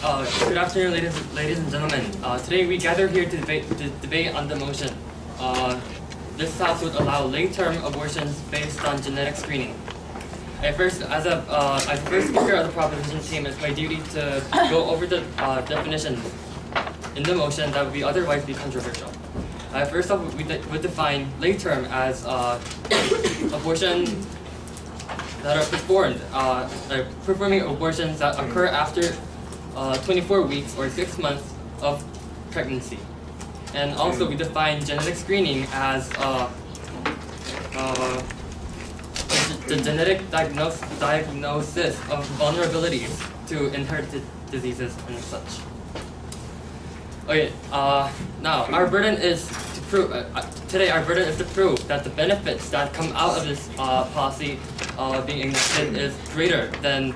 Good afternoon, ladies and gentlemen. Today we gather here to debate on the motion. This House would allow late-term abortions based on genetic screening. As first speaker of the proposition team, it's my duty to go over the definitions in the motion that would otherwise be controversial. First off, we would define late-term as abortion that are performing abortions that occur after 24 weeks or 6 months of pregnancy. And also we define genetic screening as the genetic diagnosis of vulnerabilities to inherited diseases and such. Okay, now our burden is to prove, today our burden is to prove that the benefits that come out of this policy being enacted is greater than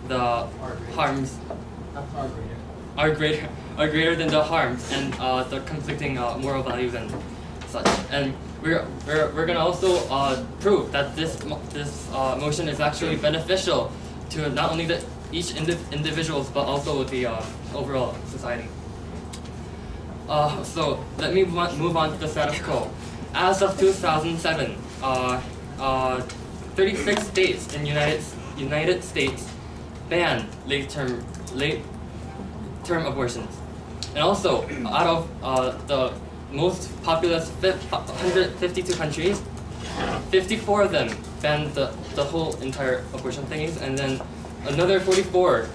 the harms, are greater than the harms and the conflicting moral values and such. And we're gonna also prove that this motion is actually beneficial to not only each individuals but also the overall society. So let me move on to the status quo. As of 2007, 36 states in United States banned late-term abortions, and also out of the most populous 152 countries, 54 of them banned the whole entire abortion thingies, and then another 44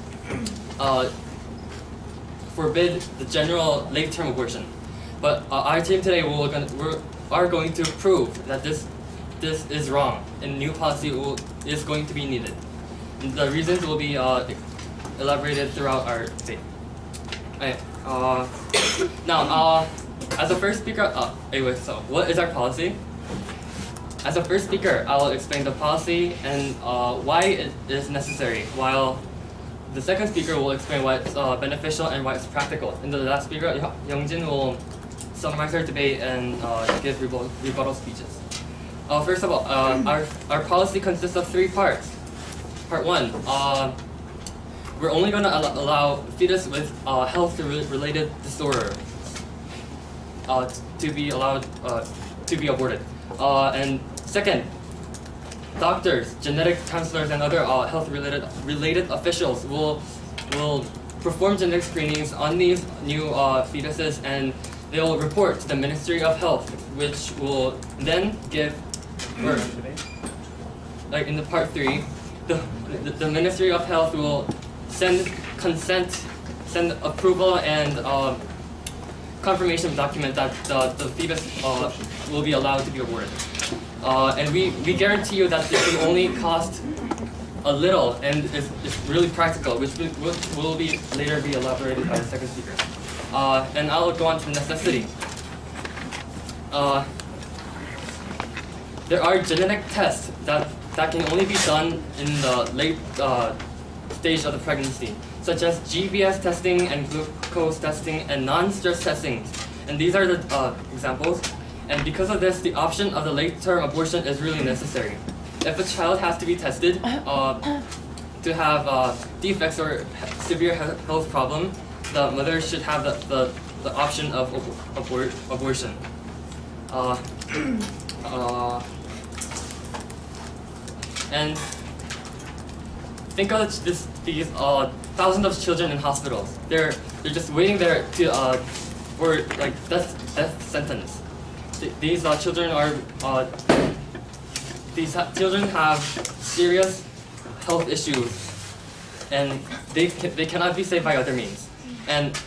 forbid the general late-term abortion. But our team today are going to prove that this is wrong, and new policy is going to be needed. And the reasons will be elaborated throughout our debate. Now, as a first speaker, anyway, so what is our policy? As a first speaker, I will explain the policy and why it is necessary, while the second speaker will explain why it's beneficial and why it's practical. And the last speaker, Youngjin, will summarize our debate and give rebuttal speeches. First of all, our policy consists of 3 parts. Part 1, we're only going to allow fetus with health-related disorder to be allowed to be aborted. And second, doctors, genetic counselors, and other health-related officials will perform genetic screenings on these new fetuses, and they will report to the Ministry of Health, which will then give, or like in the part 3, the Ministry of Health will send approval and confirmation document that the fetus will be allowed to be aborted. And we guarantee you that this will only cost a little and is really practical, which will be later be elaborated by the second speaker. And I'll go on to necessity. There are genetic tests that can only be done in the late stage of the pregnancy, such as GBS testing and glucose testing and non-stress testing. And these are the examples. And because of this, the option of the late-term abortion is really necessary. If a child has to be tested to have defects or severe health problem, the mother should have the option of abortion. And think of these thousands of children in hospitals. They're just waiting there to for like death sentence. These children have serious health issues, and they cannot be saved by other means. And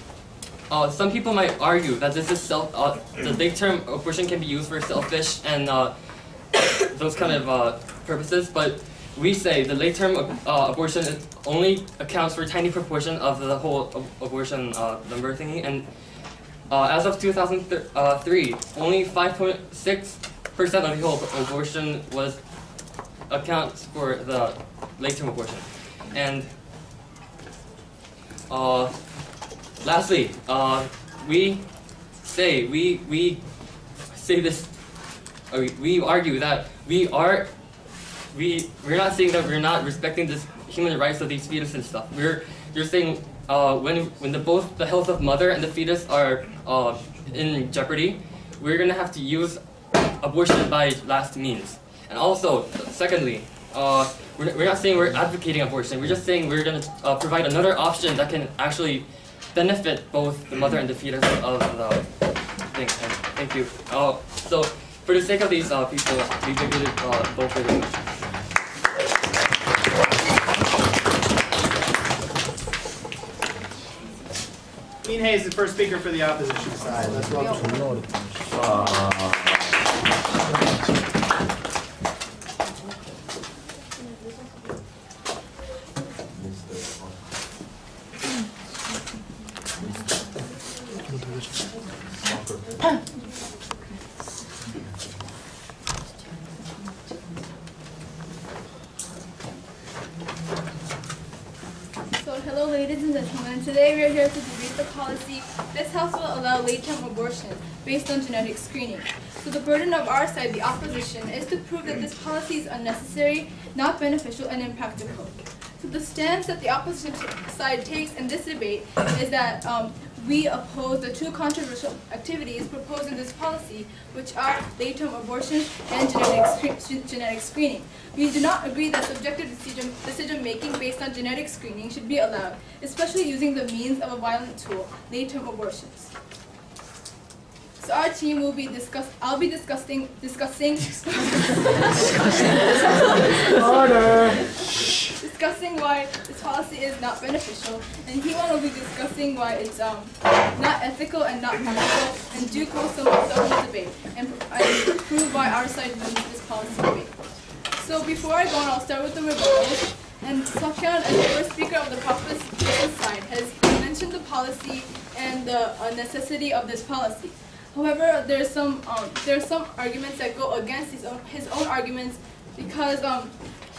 some people might argue that this is the late-term abortion can be used for selfish and those kind of purposes, but we say the late-term abortion only accounts for a tiny proportion of the whole abortion number thingy, and as of 2003, only 5.6% of the whole abortion accounts for the late-term abortion. And lastly, we argue that we're not saying that we're not respecting this human rights of these fetus and stuff. You're saying when both the health of mother and the fetus are in jeopardy, we're gonna have to use abortion by last means. And also, secondly, we're not saying we're advocating abortion. We're just saying we're gonna provide another option that can actually benefit both the mother and the fetus of the thing. And thank you. So for the sake of these people, we really vote for the motion. Dean Hayes, the first speaker for the opposition side. Let's welcome. Hello ladies and gentlemen, today we are here to debate the policy this House will allow late-term abortion based on genetic screening. So the burden of our side, the opposition, is to prove that this policy is unnecessary, not beneficial, and impractical. So the stance that the opposition side takes in this debate is that we oppose the two controversial activities proposed in this policy, which are late-term abortion and genetic screening. We do not agree that subjective decision-making based on genetic screening should be allowed, especially using the means of a violent tool, late-term abortions. So our team will be I'll be discussing why this policy is not beneficial, and Daewon will be discussing why it's not ethical and not practical, and Duke will sum up the whole debate and prove why our side wins this policy debate. So before I go on, I'll start with the rebuttals. And Seokhyun, as the first speaker of the proposition side, has mentioned the policy and the necessity of this policy. However, there's some arguments that go against his own arguments, because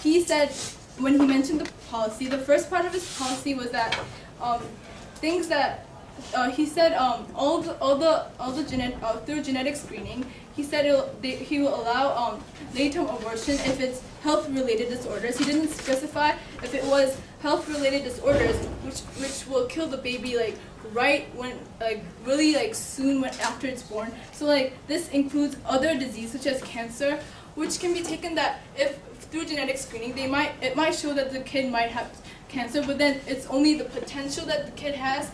he said when he mentioned the policy, the first part of his policy was that things that he said through genetic screening, he said he will allow late-term abortion if it's health-related disorders. He didn't specify if it was health-related disorders, which will kill the baby right when really soon after it's born. So this includes other diseases such as cancer, which can be taken that if through genetic screening it might show that the kid might have cancer, but then it's only the potential that the kid has.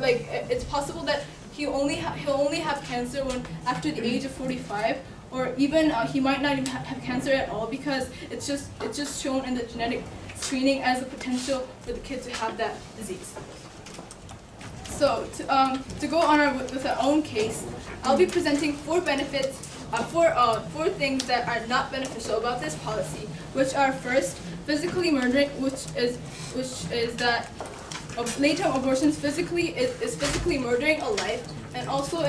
It's possible that he'll only have cancer when after the age of 45, or even he might not even have cancer at all, because it's just shown in the genetic screening as a potential for the kid to have that disease. So to go on with our own case, I'll be presenting four benefits, four things that are not beneficial about this policy, which are first, physically murdering, which is that late-term abortion is physically murdering a life, and also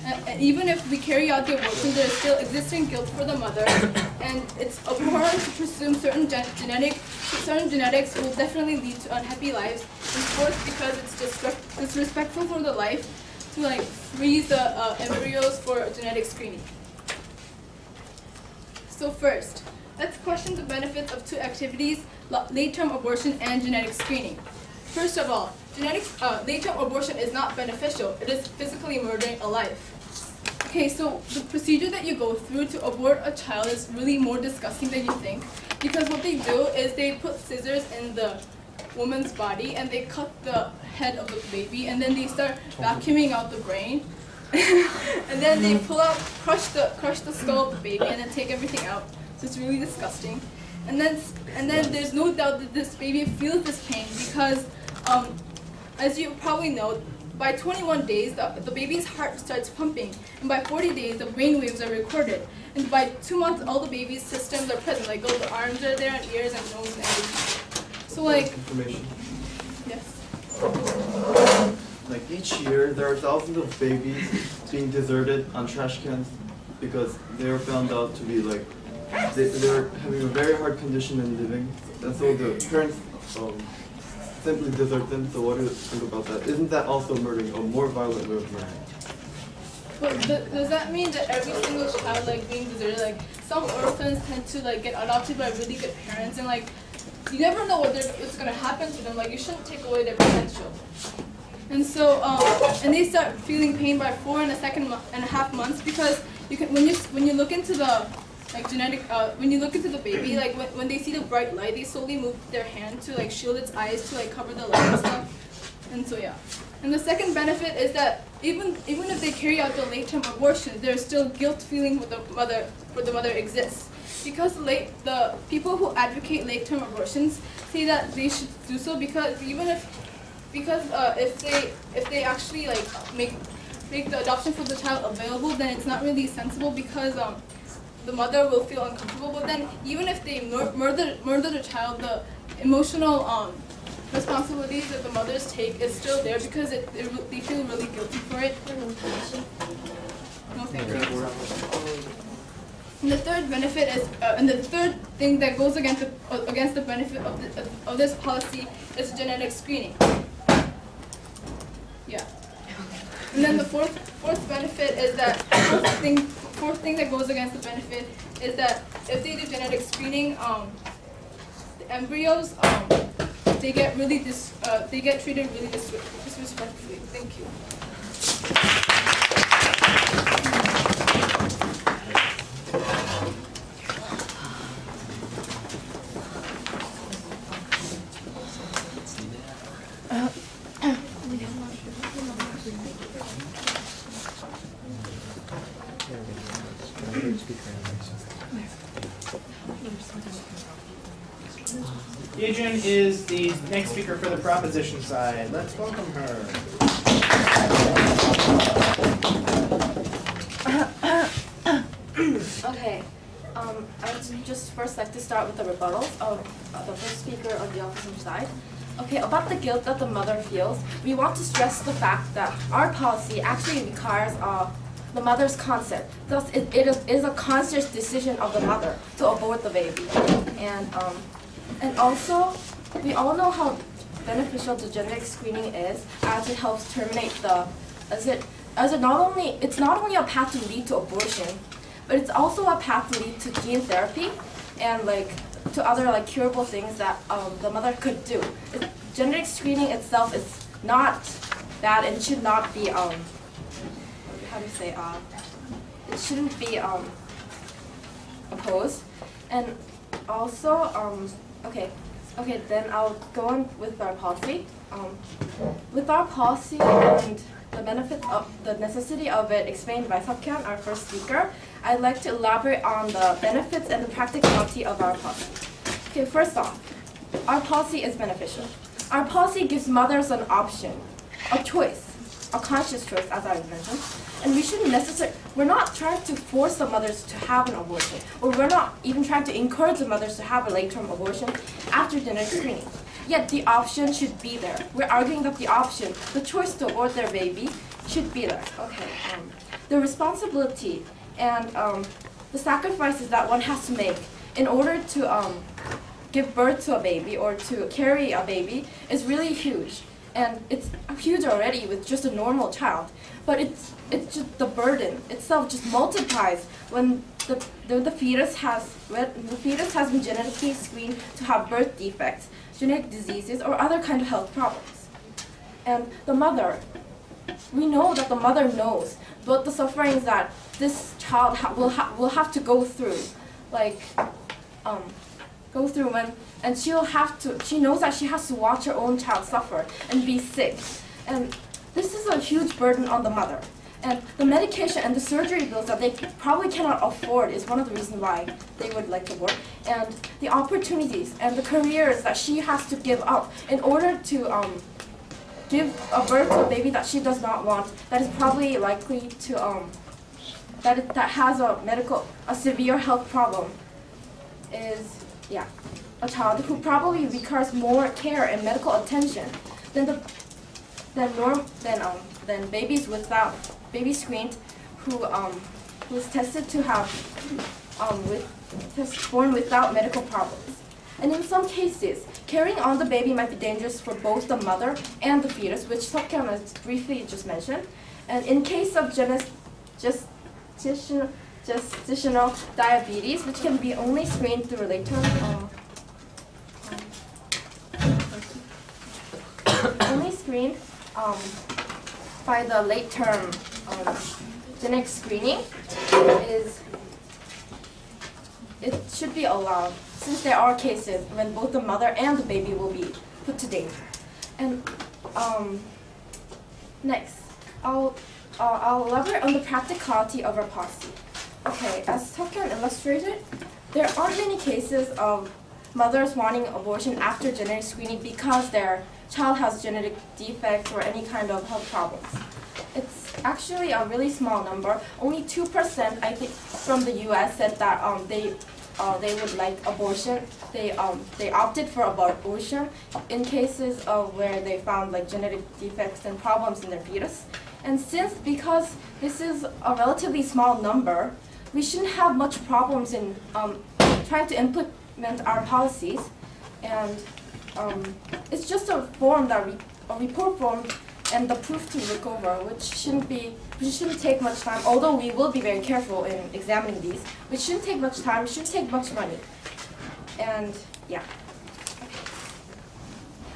and even if we carry out the abortion, there is still existing guilt for the mother, and it's abhorrent to presume certain genetics will definitely lead to unhappy lives. And fourth, because it's disrespectful for the life to freeze the embryos for genetic screening. So first, let's question the benefits of two activities: late-term abortion and genetic screening. First of all, late-term abortion is not beneficial. It is physically murdering a life. Okay, so the procedure that you go through to abort a child is really more disgusting than you think, because what they do is they put scissors in the woman's body and they cut the head of the baby, and then they start vacuuming out the brain, and then they crush the skull of the baby, and then take everything out. So it's really disgusting. And then there's no doubt that this baby feels this pain, because as you probably know, by 21 days the baby's heart starts pumping, and by 40 days the brain waves are recorded, and by 2 months all the baby's systems are present, all the arms are there, and ears and nose and everything. So information. Yes. Each year there are thousands of babies being deserted on trash cans because they are found out to be they're having a very hard condition in living, and so the parents simply desert them. So what do you think about that? Isn't that also murdering, a more violent way of murdering? But does that mean that every single child being deserted, some orphans tend to get adopted by really good parents, and you never know what's going to happen to them. Like, you shouldn't take away their potential. And so, and they start feeling pain by 4.5 months because you can, when you look into the like genetic, when you look into the baby, like when they see the bright light, they slowly move their hand to like shield its eyes to like cover the light and stuff. And so yeah. And the second benefit is that even if they carry out the late-term abortion, there's still guilt feeling with the mother exists. Because the people who advocate late-term abortions say that they should do so because if they actually like make the adoption for the child available, then it's not really sensible because the mother will feel uncomfortable. But then even if they murder the child, the emotional responsibilities that the mothers take is still there because they feel really guilty for it. No, thank you. And the third benefit is, and the third thing that goes against the benefit of this policy is genetic screening. Yeah. And then the fourth benefit is that fourth thing that goes against the benefit is that if they do genetic screening, the embryos they get treated really disrespectfully. Thank you. Adrian is the next speaker for the proposition side. Let's welcome her. Okay, I would just first like to start with the rebuttals of the first speaker on the opposition side. Okay, about the guilt that the mother feels, we want to stress the fact that our policy actually requires the mother's consent. Thus, it is a conscious decision of the mother to abort the baby. And also, we all know how beneficial the genetic screening is, as it helps terminate it's not only a path to lead to abortion, but it's also a path to lead to gene therapy and like to other like curable things that the mother could do. Genetic screening itself is not bad and should not be how do you say it shouldn't be opposed. And also okay, then I'll go on with our policy. With our policy and the benefits of the necessity of it explained by Seokhyun, our first speaker, I'd like to elaborate on the benefits and the practicality of our policy. Okay, first off, our policy is beneficial. Our policy gives mothers an option, a choice, a conscious choice, as I mentioned. And we're not trying to force the mothers to have an abortion, or we're not even trying to encourage the mothers to have a late-term abortion after genetic screening. Yet the option should be there. We're arguing that the choice to abort their baby should be there. Okay. The responsibility and the sacrifices that one has to make in order to give birth to a baby or to carry a baby is really huge. And it's huge already with just a normal child. But it's just the burden itself just multiplies when the fetus has been genetically screened to have birth defects, genetic diseases, or other kind of health problems. And the mother, we know that the mother knows both the sufferings that this child will have to go through, and she knows that she has to watch her own child suffer and be sick. And this is a huge burden on the mother. And the medication and the surgery bills that they probably cannot afford is one of the reasons why they would like to work. And the opportunities and the careers that she has to give up in order to give a birth to a baby that she does not want, that is probably likely to, that has a severe health problem, is, yeah, a child who probably requires more care and medical attention than babies screened who is tested to have born without medical problems. And in some cases, carrying on the baby might be dangerous for both the mother and the fetus, which Seokhyun has briefly just mentioned. And in case of gestational diabetes, which can be only screened through late-term only screened by the late-term genetic screening it should be allowed, since there are cases when both the mother and the baby will be put to danger. And next, I'll elaborate on the practicality of our policy. Okay, as Tukan illustrated, there aren't many cases of mothers wanting abortion after genetic screening because their child has genetic defects or any kind of health problems. It's actually a really small number. Only 2%, I think, from the U.S. said that they would like abortion. They opted for abortion in cases of where they found like genetic defects and problems in their fetus. And because this is a relatively small number, we shouldn't have much problems in trying to implement our policies. And it's just a form a report form and the proof to look over, which shouldn't take much time, although we will be very careful in examining these, which shouldn't take much time, shouldn't take much money. And yeah.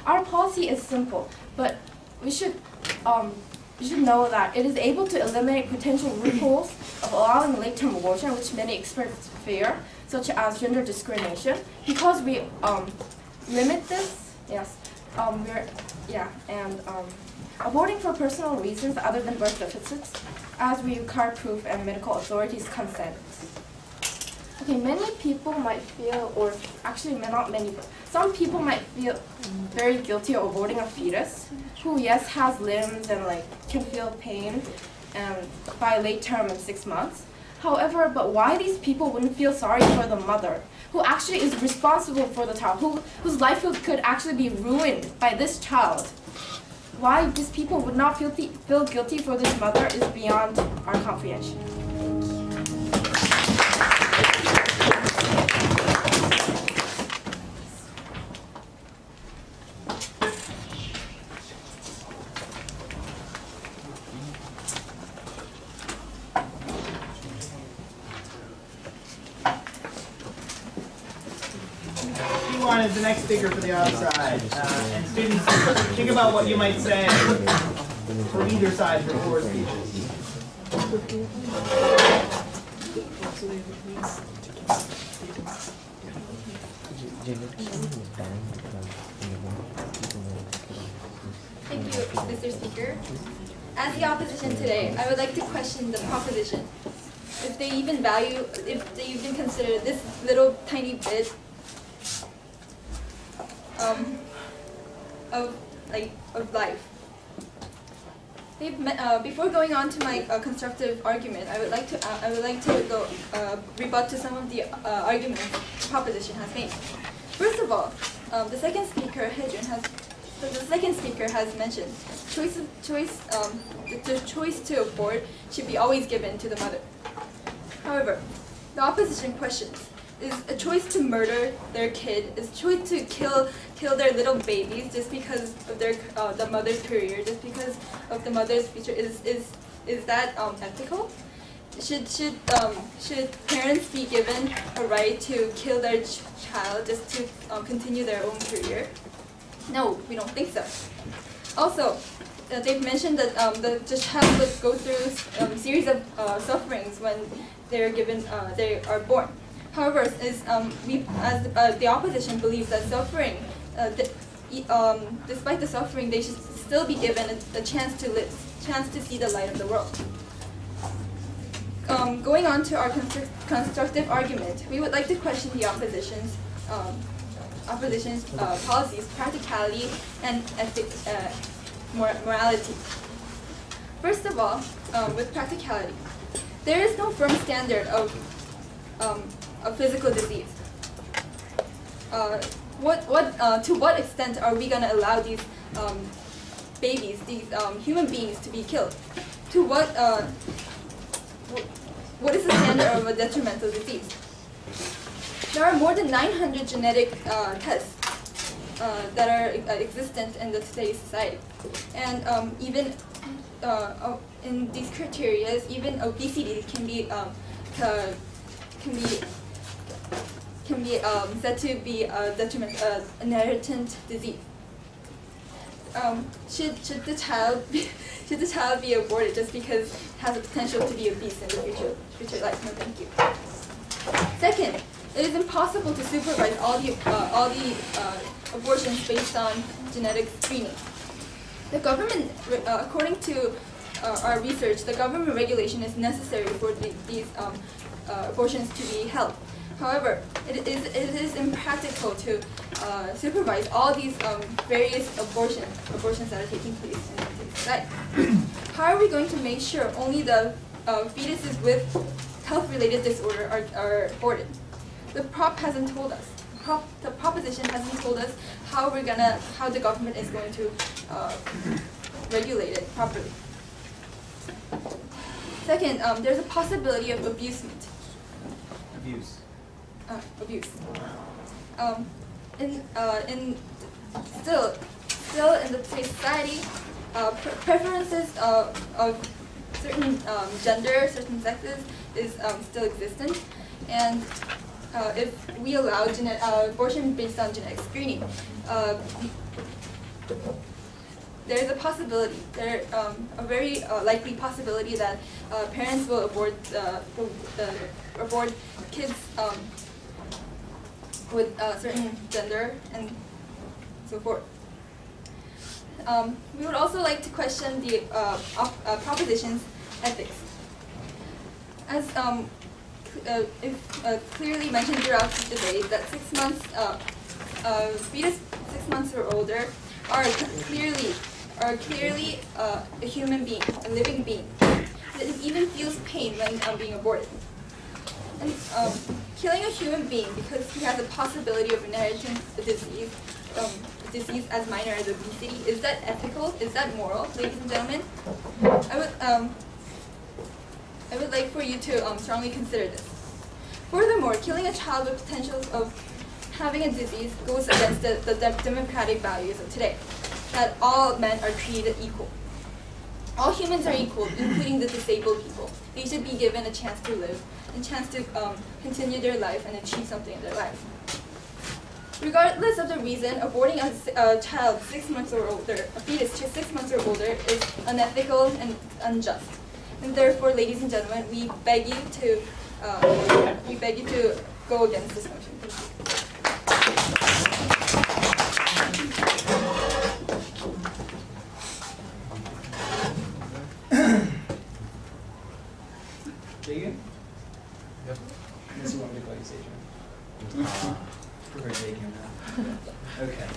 Our policy is simple, but we should know that it is able to eliminate potential loopholes of allowing late-term abortion, which many experts fear, such as gender discrimination. Because we limit this, aborting for personal reasons other than birth deficits, as we require proof and medical authorities' consent. Okay, many people might feel, or actually not many, but some people might feel very guilty of aborting a fetus, who yes has limbs and like can feel pain, and by late term in 6 months. However, but why these people wouldn't feel sorry for the mother, who actually is responsible for the child, whose life could actually be ruined by this child? Why these people would not feel guilty for this mother is beyond our comprehension. Daewon is the next speaker for the outside. And students, think about what you might say for either side for 4 speeches. Thank you, Mr. Speaker. As the opposition today, I would like to question the proposition. If they even consider this little tiny bit of life. Before going on to my constructive argument, I would like to go rebut to some of the arguments the proposition has made. First of all, the second speaker has mentioned the choice to abort should be always given to the mother. However, the opposition questions: is a choice to murder their kid, is a choice to kill their little babies just because of the mother's career, just because of the mother's future, is that ethical? Should parents be given a right to kill their child just to continue their own career? No, we don't think so. Also, they've mentioned that the child would go through a series of sufferings when they are born. However, the opposition believes that suffering, despite the suffering, they should still be given a chance to live, chance to see the light of the world. Going on to our constructive argument, we would like to question the opposition's policies, practicality, and ethics, morality. First of all, with practicality, there is no firm standard of physical disease. To what extent are we going to allow these babies, these human beings, to be killed? To what is the standard of a detrimental disease? There are more than 900 genetic tests that are existent in today's society, and even in these criteria, even obesity can be said to be an inheritant disease. should the child be aborted just because it has the potential to be obese in the future life? No, thank you. Second, it is impossible to supervise all the abortions based on genetic screening. The government, according to our research, the government regulation is necessary for these abortions to be held. However, it is impractical to supervise all these various abortions that are taking place in the society. How are we going to make sure only the fetuses with health-related disorder are aborted? The prop hasn't told us. The proposition hasn't told us how the government is going to regulate it properly. Second, there's a possibility of abusement. Abuse. Abuse. Still in the society, preferences of certain gender, certain sexes is still existent, and if we allow abortion based on genetic screening, there's a possibility, a very likely possibility that parents will abort kids with certain gender and so forth. We would also like to question the proposition's ethics. As clearly mentioned throughout the debate, that 6 months, fetus 6 months or older are clearly a human being, a living being. It even feels pain when being aborted. And killing a human being because he has a possibility of inheriting a disease as minor as obesity, is that ethical? Is that moral, ladies and gentlemen? I would like for you to strongly consider this. Furthermore, killing a child with potential of having a disease goes against the democratic values of today, that all men are created equal. All humans are equal, including the disabled people. They should be given a chance to live, a chance to continue their life and achieve something in their life. Regardless of the reason, aborting a child 6 months or older, a fetus 6 months or older, is unethical and unjust. And therefore, ladies and gentlemen, we beg you to go against this motion. Daewon? Yep. Unless you want me to call you Sage. Prefer Daewon now. Okay.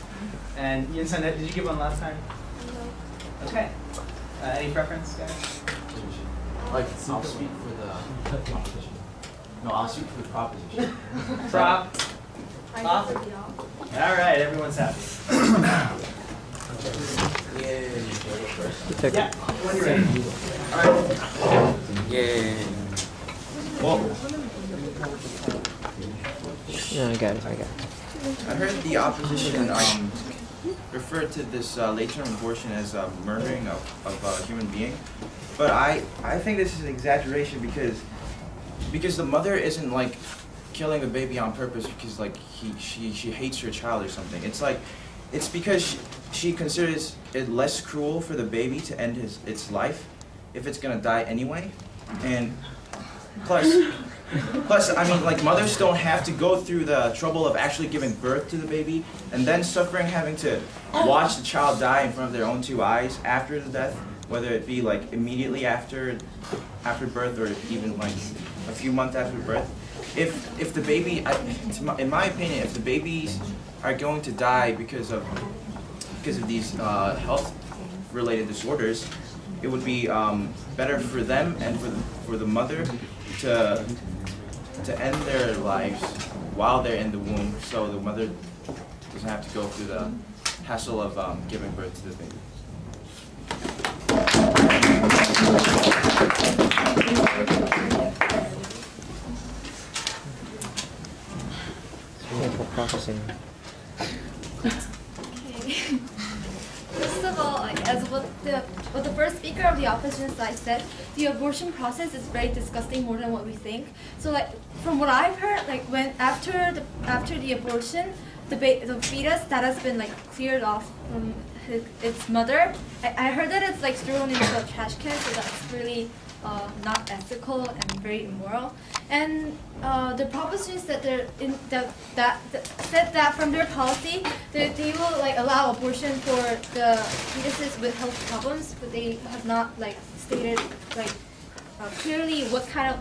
And Yinsun, did you give one last time? No. Okay. Any preference, guys? Like, I'll speak for the proposition. No, I'll speak for the proposition. Prop. I Off. prefer the off. All right, everyone's happy. Yay. Yeah, when you're ready. All right. Yay. Well, No, I got it. I heard the opposition referred to this late-term abortion as murdering of a human being, but I think this is an exaggeration because the mother isn't like killing the baby on purpose because like she hates her child or something. It's like it's because she considers it less cruel for the baby to end its life if it's gonna die anyway, and plus, I mean, like, mothers don't have to go through the trouble of actually giving birth to the baby and then having to watch the child die in front of their own 2 eyes after the death, whether it be like immediately after birth or even like a few months after birth. If the baby, in my opinion, if the babies are going to die because of these health-related disorders, it would be better for them and for the mother to end their lives while they're in the womb, so the mother doesn't have to go through the hassle of giving birth to the baby. Okay. First of all, as what the first speaker of the opposition side said, the abortion process is very disgusting, more than what we think. So, like, from what I've heard, like, when after the abortion, the fetus that has been like cleared off from its mother. I heard that it's like thrown into a trash can, so that's really not ethical and very immoral. And the proposition said said that from their policy they will like allow abortion for the fetuses with health problems, but they have not like stated like clearly what kind of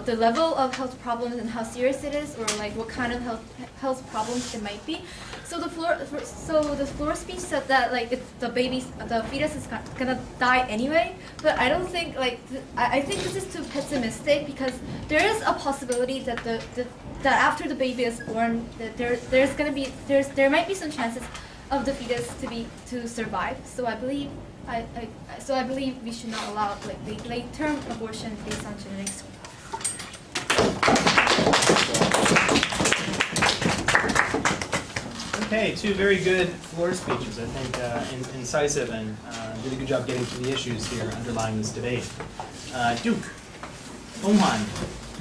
the level of health problems and how serious it is, or like what kind of health problems it might be. So the floor speech said that like the fetus is gonna die anyway. But I don't think I think this is too pessimistic, because there is a possibility that that after the baby is born, that there might be some chances of the fetus to survive. So I believe we should not allow like late-term abortion based on genetics. Okay, two very good floor speeches. I think incisive and did a good job getting to the issues here underlying this debate. Duke Onghan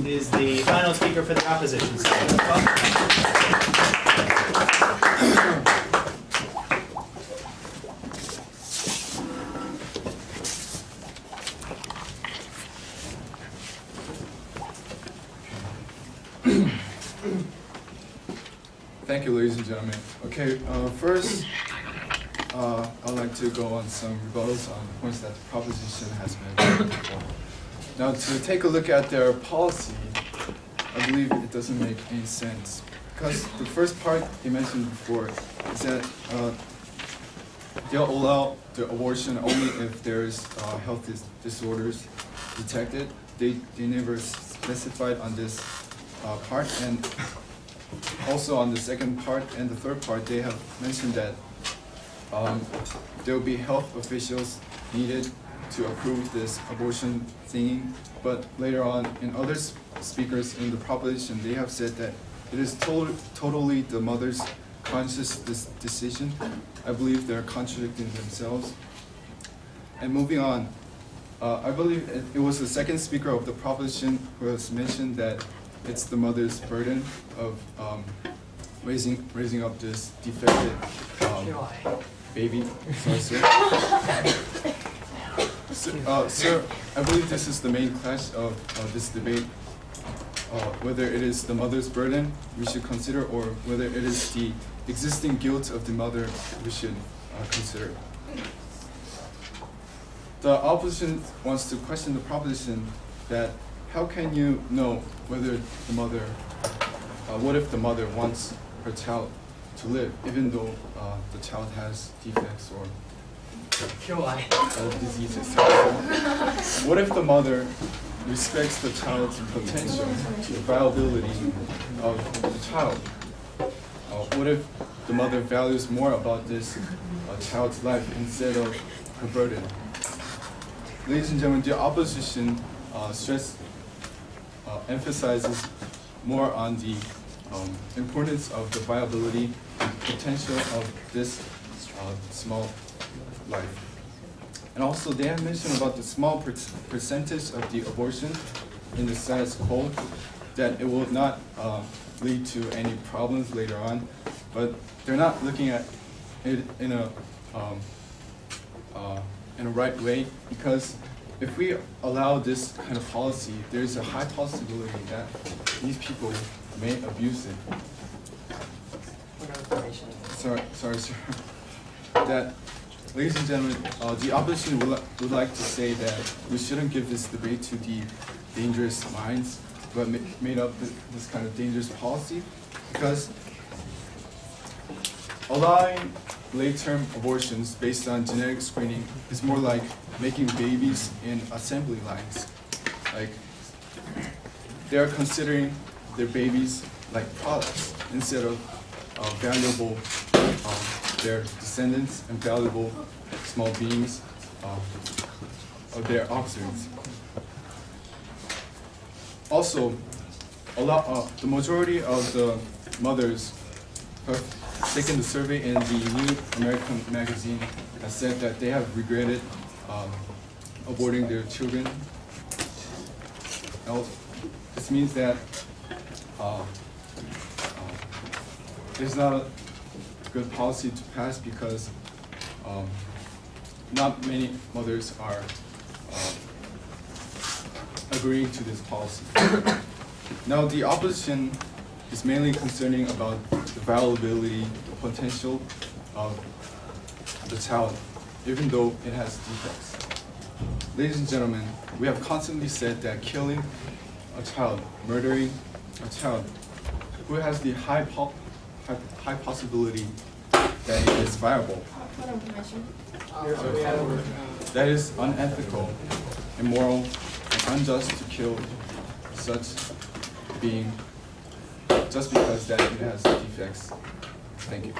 is the final speaker for the opposition side. Thank you, ladies and gentlemen. Okay, first, I'd like to go on some rebuttals on the points that the proposition has made. Now, to take a look at their policy, I believe it doesn't make any sense. Because the first part you mentioned before is that they'll allow the abortion only if there's health disorders detected. They never specified on this part, and also on the second part and the third part, they have mentioned that there will be health officials needed to approve this abortion thingy. But later on, in other speakers in the proposition, they have said that it is totally the mother's conscious decision. I believe they're contradicting themselves. And moving on, I believe it was the second speaker of the proposition who has mentioned that it's the mother's burden of raising up this defective baby. Sorry, sir. Sir, I believe this is the main clash of this debate. Whether it is the mother's burden we should consider, or whether it is the existing guilt of the mother we should consider. The opposition wants to question the proposition that how can you know whether the mother, what if the mother wants her child to live, even though the child has defects or diseases? What if the mother respects the child's potential, the viability of the child? What if the mother values more about this child's life instead of her burden? Ladies and gentlemen, the opposition emphasizes more on the importance of the viability and potential of this small life. And also they have mentioned about the small percentage of the abortion in the status quo, that it will not lead to any problems later on, but they're not looking at it in a right way, because if we allow this kind of policy, there's a high possibility that these people may abuse it. Sorry, sir. That, ladies and gentlemen, the opposition would like to say that we shouldn't give this debate to the dangerous minds who have made up this kind of dangerous policy, because allowing late-term abortions based on genetic screening is more like making babies in assembly lines. Like, they're considering their babies like products instead of valuable, their descendants and valuable small beings of their offspring. Also, the majority of the mothers who have taken the survey in the New American magazine has said that they have regretted aborting their children. This means that it's not a good policy to pass because not many mothers are agreeing to this policy. Now, the opposition is mainly concerning about the viability, the potential of the child, even though it has defects. Ladies and gentlemen, we have constantly said that killing a child, murdering a child who has the high possibility that it is viable, that is unethical, immoral, and unjust to kill such being just because that it has defects. Thank you.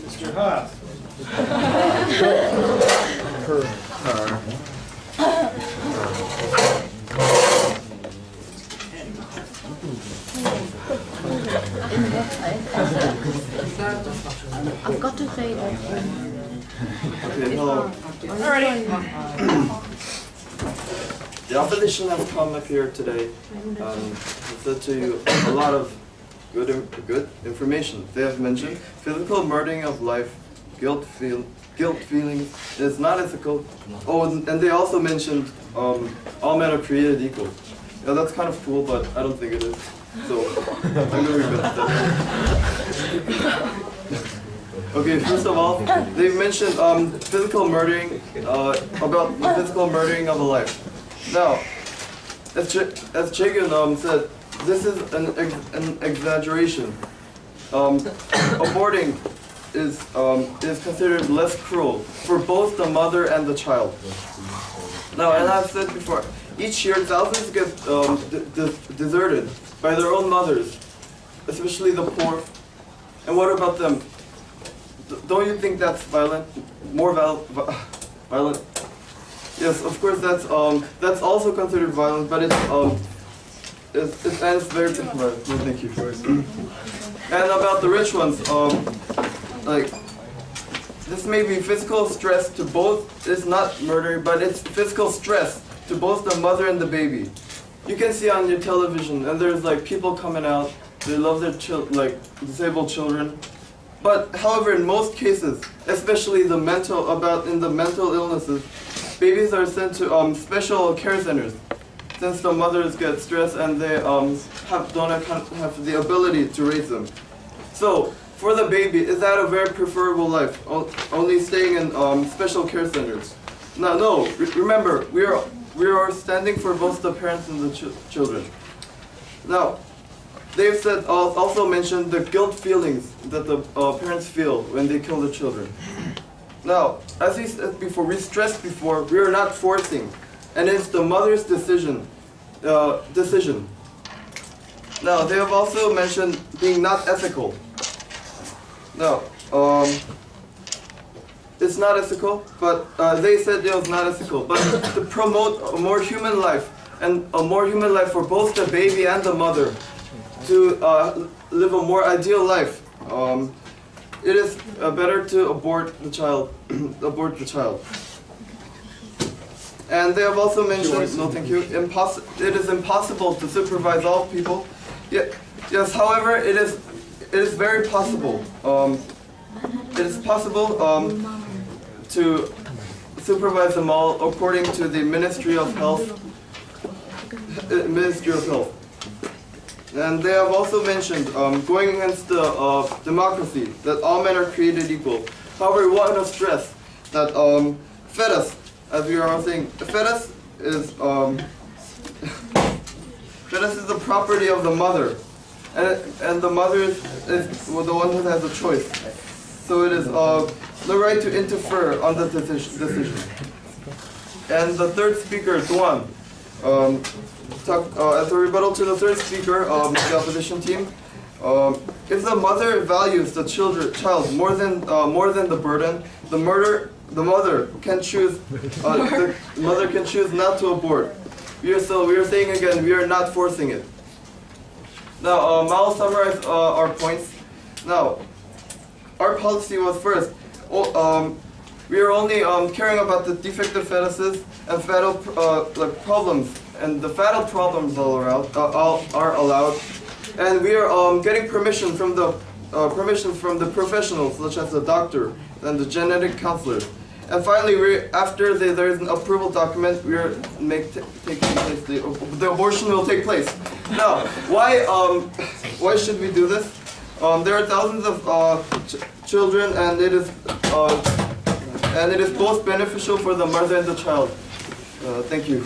Mr. Huff. I've got to say that. Okay, hello. The opposition has come up here today and said to you a lot of good information. They have mentioned physical murdering of life, guilt feelings is not ethical. Oh, and they also mentioned all men are created equal. Yeah, that's kind of cool, but I don't think it is. So I'm gonna revisit that. Okay, first of all, they mentioned physical murdering about the physical murdering of a life. Now, as Jaegun said, this is an exaggeration. Aborting is considered less cruel for both the mother and the child. Now, and I've said before, each year thousands get deserted by their own mothers, especially the poor. And what about them? Don't you think that's violent? More violent? Yes, of course that's also considered violent, but it's very different. No, thank you. And about the rich ones, like this may be physical stress to both. It's not murder, but it's physical stress to both the mother and the baby. You can see on your television, and there's like people coming out. They love their disabled children. But however, in most cases, especially in the mental illnesses, babies are sent to special care centers, since the mothers get stressed and they don't have the ability to raise them. So for the baby, is that a very preferable life? Only staying in special care centers? No. Remember, we are standing for both the parents and the children. Now, they've said also mentioned the guilt feelings that the parents feel when they kill the children. Now, as we said before, we stressed before, we are not forcing, and it's the mother's decision. Now, they have also mentioned being not ethical. Now, it's not ethical, but they said it was not ethical. But to promote a more human life, and a more human life for both the baby and the mother, to live a more ideal life, it is better to abort the child. And they have also mentioned, no thank you, it is impossible to supervise all people. Yes, however, it is very possible. It is possible to supervise them all according to the Ministry of Health. And they have also mentioned going against the democracy, that all men are created equal. However, we want to stress that fetus, as we are all saying, fetus is the property of the mother, and the mother is the one who has a choice. So it is the right to interfere on the decision. And the third speaker, Daewon, as a rebuttal to the third speaker, the opposition team, if the mother values the child more than the burden, the mother can choose. The mother can choose not to abort. We are saying again, we are not forcing it. Now, I'll summarize our points. Now, our policy was first, We are only caring about the defective fetuses and fetal problems, and the fetal problems are allowed. And we are getting permission from the professionals, such as the doctor and the genetic counselor. And finally, after there is an approval document, we are taking place. The abortion will take place. Now, why should we do this? There are thousands of children, and it is both beneficial for the mother and the child. Thank you.